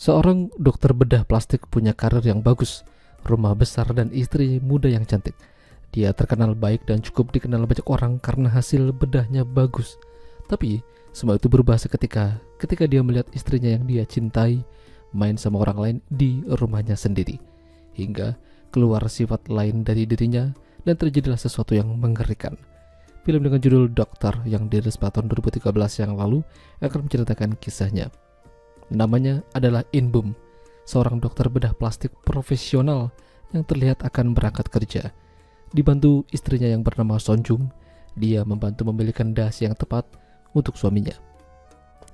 Seorang dokter bedah plastik punya karir yang bagus, rumah besar dan istri muda yang cantik. Dia terkenal baik dan cukup dikenal banyak orang karena hasil bedahnya bagus. Tapi semua itu berubah ketika dia melihat istrinya yang dia cintai main sama orang lain di rumahnya sendiri. Hingga keluar sifat lain dari dirinya dan terjadilah sesuatu yang mengerikan. Film dengan judul Dokter yang dirilis pada tahun 2013 yang lalu akan menceritakan kisahnya. Namanya adalah In Boom, seorang dokter bedah plastik profesional yang terlihat akan berangkat kerja. Dibantu istrinya yang bernama Sonjung, dia membantu memilihkan dasi yang tepat untuk suaminya.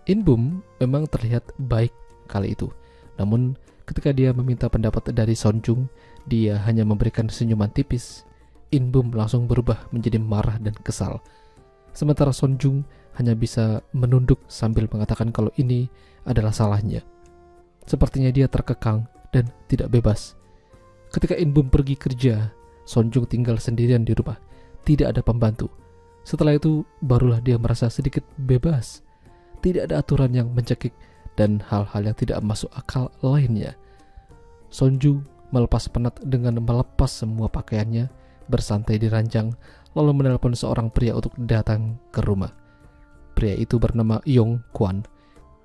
In Boom memang terlihat baik kali itu, namun ketika dia meminta pendapat dari Sonjung, dia hanya memberikan senyuman tipis. In Boom langsung berubah menjadi marah dan kesal. Sementara Sonjung hanya bisa menunduk sambil mengatakan kalau ini adalah salahnya. Sepertinya dia terkekang dan tidak bebas. Ketika In Boom pergi kerja, Sonjung tinggal sendirian di rumah, tidak ada pembantu. Setelah itu barulah dia merasa sedikit bebas. Tidak ada aturan yang mencekik dan hal-hal yang tidak masuk akal lainnya. Sonjung melepas penat dengan melepas semua pakaiannya, bersantai di ranjang, lalu menelpon seorang pria untuk datang ke rumah. Pria itu bernama Yong Kwan.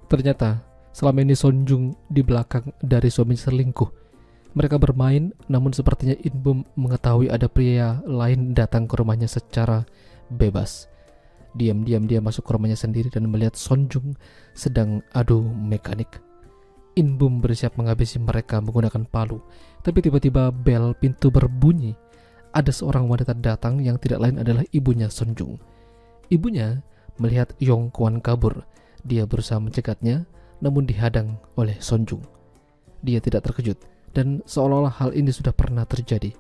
Ternyata selama ini Sonjung di belakang dari suami selingkuh. Mereka bermain, namun sepertinya In Boom mengetahui ada pria lain datang ke rumahnya secara bebas. Diam-diam dia masuk ke rumahnya sendiri dan melihat Sonjung sedang adu mekanik. In Boom bersiap menghabisi mereka menggunakan palu, tapi tiba-tiba bel pintu berbunyi. Ada seorang wanita datang yang tidak lain adalah ibunya Sonjung. Ibunya melihat Yong Kwan kabur. Dia berusaha mencegatnya, namun dihadang oleh Sonjung. Dia tidak terkejut, dan seolah-olah hal ini sudah pernah terjadi.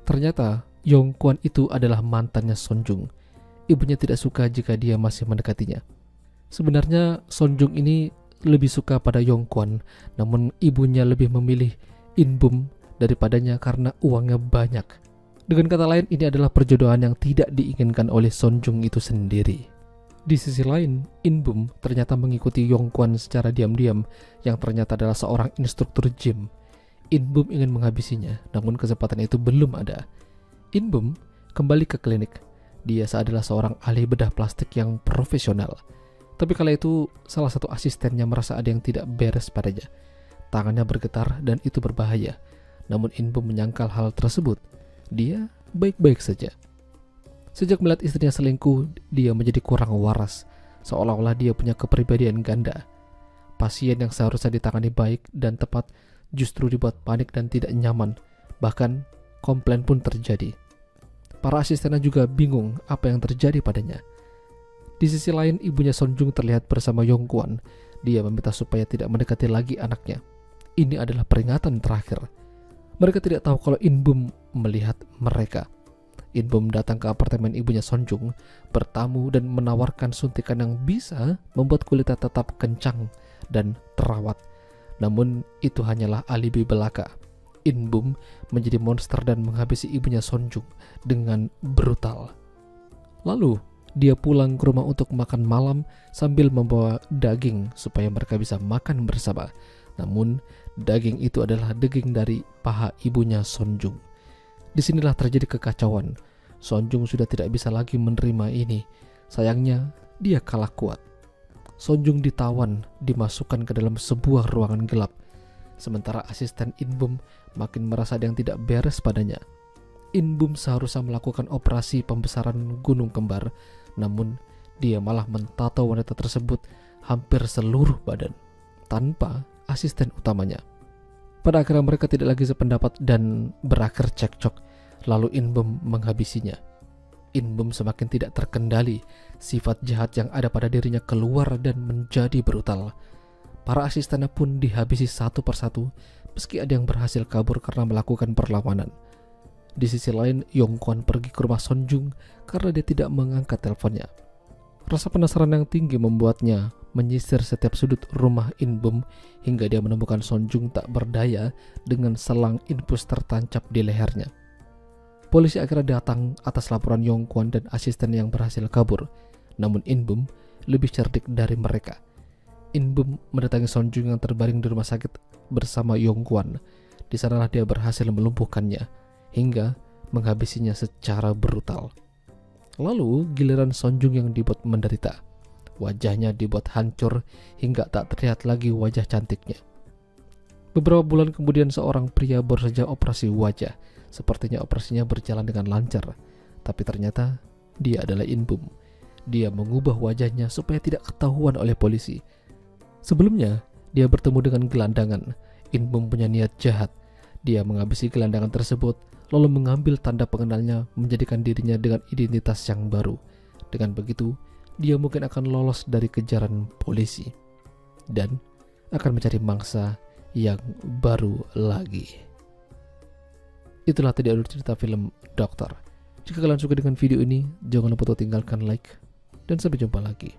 Ternyata Yong Kwan itu adalah mantannya Sonjung. Ibunya tidak suka jika dia masih mendekatinya. Sebenarnya Sonjung ini lebih suka pada Yong Kwan, namun ibunya lebih memilih In Boom daripadanya karena uangnya banyak. Dengan kata lain, ini adalah perjodohan yang tidak diinginkan oleh Sonjung itu sendiri. Di sisi lain, In Boom ternyata mengikuti Yong Kwan secara diam-diam, yang ternyata adalah seorang instruktur gym. In Boom ingin menghabisinya, namun kesempatan itu belum ada. In Boom kembali ke klinik. Dia adalah seorang ahli bedah plastik yang profesional. Tapi kala itu salah satu asistennya merasa ada yang tidak beres padanya. Tangannya bergetar dan itu berbahaya. Namun In Boom menyangkal hal tersebut. Dia baik-baik saja. Sejak melihat istrinya selingkuh, dia menjadi kurang waras, seolah-olah dia punya kepribadian ganda. Pasien yang seharusnya ditangani baik dan tepat justru dibuat panik dan tidak nyaman, bahkan komplain pun terjadi. Para asistennya juga bingung apa yang terjadi padanya. Di sisi lain, ibunya Sonjung terlihat bersama Yong Kwan. Dia meminta supaya tidak mendekati lagi anaknya. Ini adalah peringatan terakhir. Mereka tidak tahu kalau In Boom melihat mereka. In Boom datang ke apartemen ibunya Sonjung, bertamu dan menawarkan suntikan yang bisa membuat kulitnya tetap kencang dan terawat. Namun itu hanyalah alibi belaka. In Boom menjadi monster dan menghabisi ibunya Sonjung dengan brutal. Lalu dia pulang ke rumah untuk makan malam sambil membawa daging supaya mereka bisa makan bersama. Namun daging itu adalah daging dari paha ibunya Sonjung. Disinilah terjadi kekacauan. Sonjung sudah tidak bisa lagi menerima ini. Sayangnya, dia kalah kuat. Sonjung ditawan, dimasukkan ke dalam sebuah ruangan gelap. Sementara asisten In Boom makin merasa ada yang tidak beres padanya. In Boom seharusnya melakukan operasi pembesaran gunung kembar, namun dia malah mentato wanita tersebut hampir seluruh badan, tanpa asisten utamanya. Pada akhirnya mereka tidak lagi sependapat dan berakhir cekcok. Lalu In Boom menghabisinya. In Boom semakin tidak terkendali. Sifat jahat yang ada pada dirinya keluar dan menjadi brutal. Para asistennya pun dihabisi satu persatu, meski ada yang berhasil kabur karena melakukan perlawanan. Di sisi lain, Yong Kwan pergi ke rumah Sonjung karena dia tidak mengangkat teleponnya. Rasa penasaran yang tinggi membuatnya menyisir setiap sudut rumah In Boom hingga dia menemukan Sonjung tak berdaya dengan selang infus tertancap di lehernya. Polisi akhirnya datang atas laporan Yong Kwan dan asisten yang berhasil kabur. Namun In Boom lebih cerdik dari mereka. In Bum mendatangi Sonjung yang terbaring di rumah sakit bersama Yong Kwan. Di sanalah dia berhasil melumpuhkannya hingga menghabisinya secara brutal. Lalu giliran Sonjung yang dibuat menderita. Wajahnya dibuat hancur hingga tak terlihat lagi wajah cantiknya. Beberapa bulan kemudian seorang pria baru saja operasi wajah. Sepertinya operasinya berjalan dengan lancar. Tapi ternyata dia adalah In Bum. Dia mengubah wajahnya supaya tidak ketahuan oleh polisi. Sebelumnya, dia bertemu dengan gelandangan. In Bum punya niat jahat. Dia menghabisi gelandangan tersebut, lalu mengambil tanda pengenalnya menjadikan dirinya dengan identitas yang baru. Dengan begitu, dia mungkin akan lolos dari kejaran polisi dan akan mencari mangsa yang baru lagi. Itulah tadi alur cerita film Dokter. Jika kalian suka dengan video ini, jangan lupa untuk tinggalkan like dan sampai jumpa lagi.